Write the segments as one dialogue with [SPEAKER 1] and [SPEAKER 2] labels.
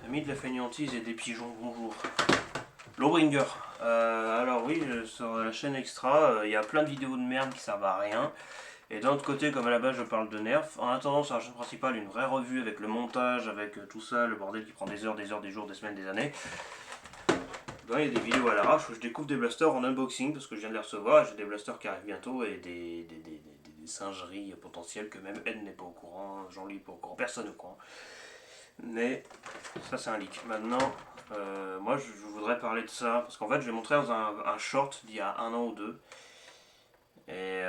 [SPEAKER 1] Amis de la fainéantise et des pigeons, bonjour. Lawbringer. Alors oui, sur la chaîne Extra, il y a plein de vidéos de merde qui servent à rien. Et d'un autre côté, comme à la base je parle de Nerf, en attendant sur la chaîne principale une vraie revue avec le montage, avec tout ça, le bordel qui prend des heures, des jours, des semaines, des années. Ben, il y a des vidéos à l'arrache où je découvre des blasters en unboxing parce que je viens de les recevoir. J'ai des blasters qui arrivent bientôt et des singeries potentielles que même Ed n'est pas au courant, Jean-Louis n'est pas au courant, personne n'est au courant. Mais ça c'est un leak. Maintenant, moi je voudrais parler de ça parce qu'en fait je vais montrer dans un short d'il y a un an ou deux. Et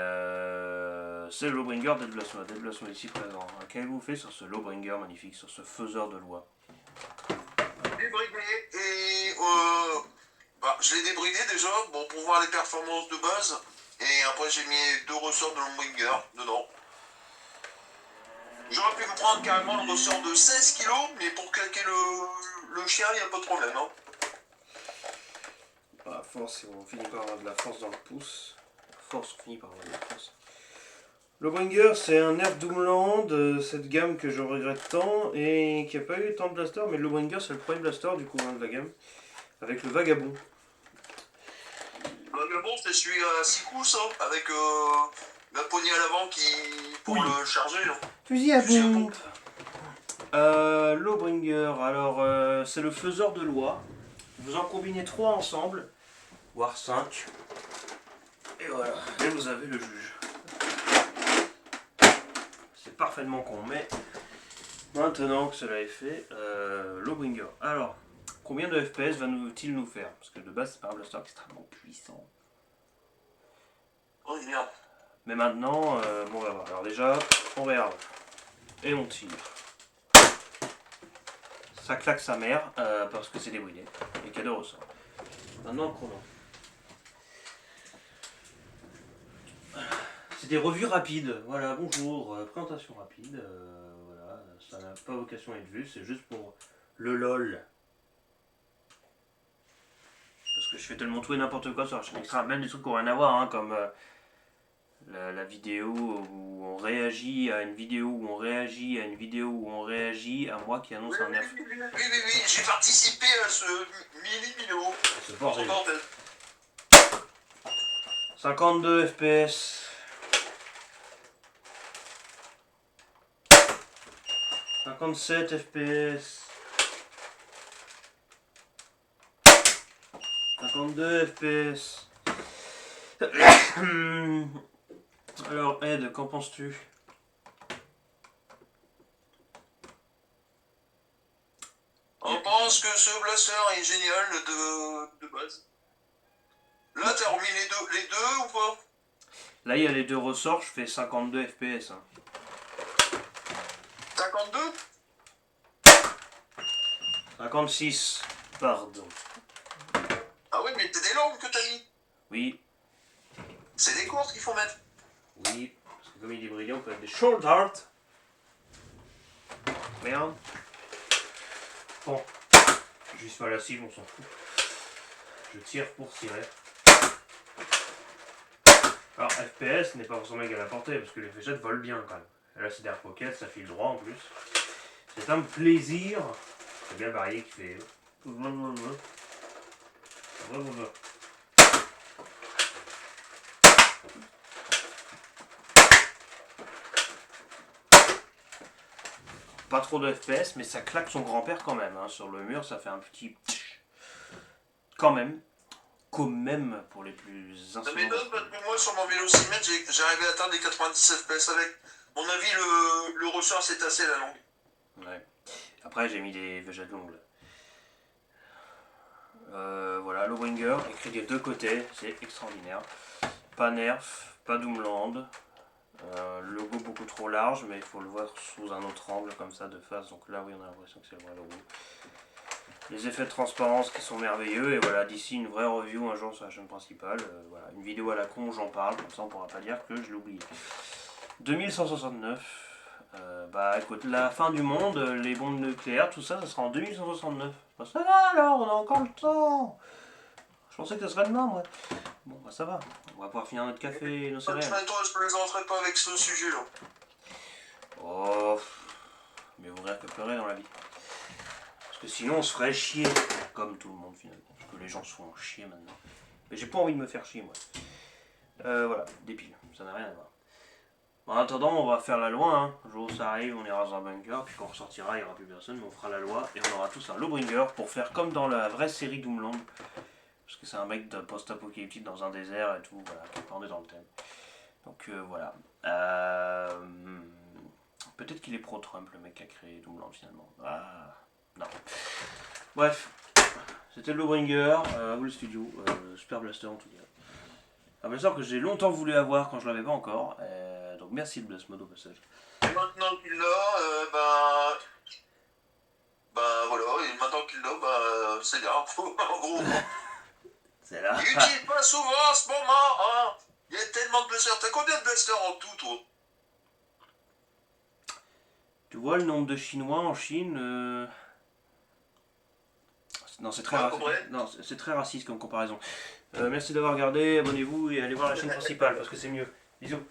[SPEAKER 1] c'est le Lawbringer d'Ed Blasmo ici présent. Qu'avez-vous fait sur ce Lawbringer magnifique, sur ce faiseur de loi?
[SPEAKER 2] Débridé et je l'ai débridé déjà bon, pour voir les performances de base. Et après j'ai mis 2 ressorts de Lawbringer dedans. J'aurais pu me prendre carrément le ressort de 16 kg, mais pour claquer le chien, il n'y a pas de problème. Hein.
[SPEAKER 1] À force, on finit par avoir de la force dans le pouce. À force, on finit par avoir de la force. Lawbringer, c'est un Nerf Doomland de cette gamme que je regrette tant et qui n'a pas eu tant de blasters, mais le Lawbringer c'est le premier blaster du coup de la gamme, avec le Vagabond.
[SPEAKER 2] Le Vagabond, c'est celui à 6 coups, hein, avec la poignée à l'avant pour
[SPEAKER 1] oui.
[SPEAKER 2] le charger. Là.
[SPEAKER 1] Fusil à pompe. Lawbringer, alors c'est le faiseur de loi. Vous en combinez 3 ensemble, voire 5. Et voilà, et vous avez le juge. C'est parfaitement con, mais maintenant que cela est fait, Lawbringer. Alors, combien de FPS va-t-il nous faire? Parce que de base, c'est pas un blaster extrêmement puissant.
[SPEAKER 2] Oh merde.
[SPEAKER 1] Mais maintenant, bon, on va voir. Alors déjà, on regarde. Et on tire. Ça claque sa mère, parce que c'est débridé. Et cadeau ressort. Maintenant, le chrono. C'est des revues rapides. Voilà, bonjour. Présentation rapide. Voilà, ça n'a pas vocation à être vu, c'est juste pour le LOL. Parce que je fais tellement tout et n'importe quoi sur la chaîne Extra, même des trucs qui n'ont rien à voir, hein, comme la vidéo où on réagit à une vidéo où on réagit à une vidéo où on réagit à moi qui annonce un nerf.
[SPEAKER 2] Oui, j'ai participé à ce mini-vidéo.
[SPEAKER 1] Ce bordel. 52 FPS. 57 FPS. 52 FPS. Alors Ed, qu'en penses-tu?
[SPEAKER 2] On pense que ce blaster est génial de base. Là, t'as remis les deux ou pas?
[SPEAKER 1] Là, il y a les deux ressorts, je fais 52 FPS. Hein.
[SPEAKER 2] 52?
[SPEAKER 1] 56, pardon.
[SPEAKER 2] Ah oui, mais c'est des longues que t'as mis.
[SPEAKER 1] Oui,
[SPEAKER 2] C'est des courtes qu'il faut mettre.
[SPEAKER 1] oui, parce que comme il est brillant, on peut mettre des short art. Merde. Bon, juste pas la cible, on s'en fout. Je tire pour tirer. Alors, FPS n'est pas forcément égal à portée, parce que les fléchettes volent bien quand même. Et là, c'est d'air pocket, ça file droit en plus. C'est un plaisir. C'est bien varié qui fait. Pas trop de FPS, mais ça claque son grand-père quand même. Hein. Sur le mur, ça fait un petit. Quand même. Quand même pour les plus insolents.
[SPEAKER 2] Ça m'étonne parce que moi, sur mon vélocimètre, j'arrivais à atteindre les 90 FPS avec. À mon avis, le ressort s'est tassé la longue.
[SPEAKER 1] Ouais. Après, j'ai mis des végètes longues. Voilà, Lawbringer, écrit des deux côtés, c'est extraordinaire. Pas Nerf, pas Doomland. Logo beaucoup trop large, mais il faut le voir sous un autre angle comme ça de face. Donc là, oui, on a l'impression que c'est le vrai logo. Les effets de transparence qui sont merveilleux. Et voilà, d'ici une vraie review un jour sur la chaîne principale. Voilà, une vidéo à la con où j'en parle, comme ça on pourra pas dire que je l'ai oublié. 2169. Bah écoute, la fin du monde, les bombes nucléaires, tout ça, ça sera en 2169. Bah, ça va alors, on a encore le temps. Je pensais que ça serait demain, moi. Bon, bah ça va. On va pouvoir finir notre café et nos céréales.
[SPEAKER 2] Toi, je plaisanterai pas avec ce sujet-là.
[SPEAKER 1] Oh, mieux vous rire que pleurer dans la vie. Parce que sinon on se ferait chier, comme tout le monde finalement. Parce que les gens se font chier maintenant. Mais j'ai pas envie de me faire chier moi. Voilà, des piles, ça n'a rien à voir. En attendant, on va faire la loi, hein. Le jour où ça arrive, on ira dans un bunker, puis quand on ressortira, il n'y aura plus personne, mais on fera la loi et on aura tous un Lawbringer pour faire comme dans la vraie série Doomland. Parce que c'est un mec de post-apocalyptique dans un désert et tout, voilà, on est dans le thème. Donc voilà. Peut-être qu'il est pro-Trump, le mec qui a créé Doomland finalement. Ah, non. Bref, c'était le Lawbringer, ou le studio, Super Blaster en tout cas. Un blaster que j'ai longtemps voulu avoir quand je l'avais pas encore. Donc merci de Blast Mode au passage.
[SPEAKER 2] Et maintenant qu'il l'a, voilà, et maintenant qu'il l'a, c'est là, en gros.
[SPEAKER 1] C'est là.
[SPEAKER 2] Il utilise pas souvent en ce moment, hein. Il y a tellement de blasters. T'as combien de blasters en tout, toi?
[SPEAKER 1] Tu vois le nombre de Chinois en Chine Non, c'est très, c'est très raciste comme comparaison. Merci d'avoir regardé, abonnez-vous et allez voir la chaîne principale parce que c'est mieux. Bisous.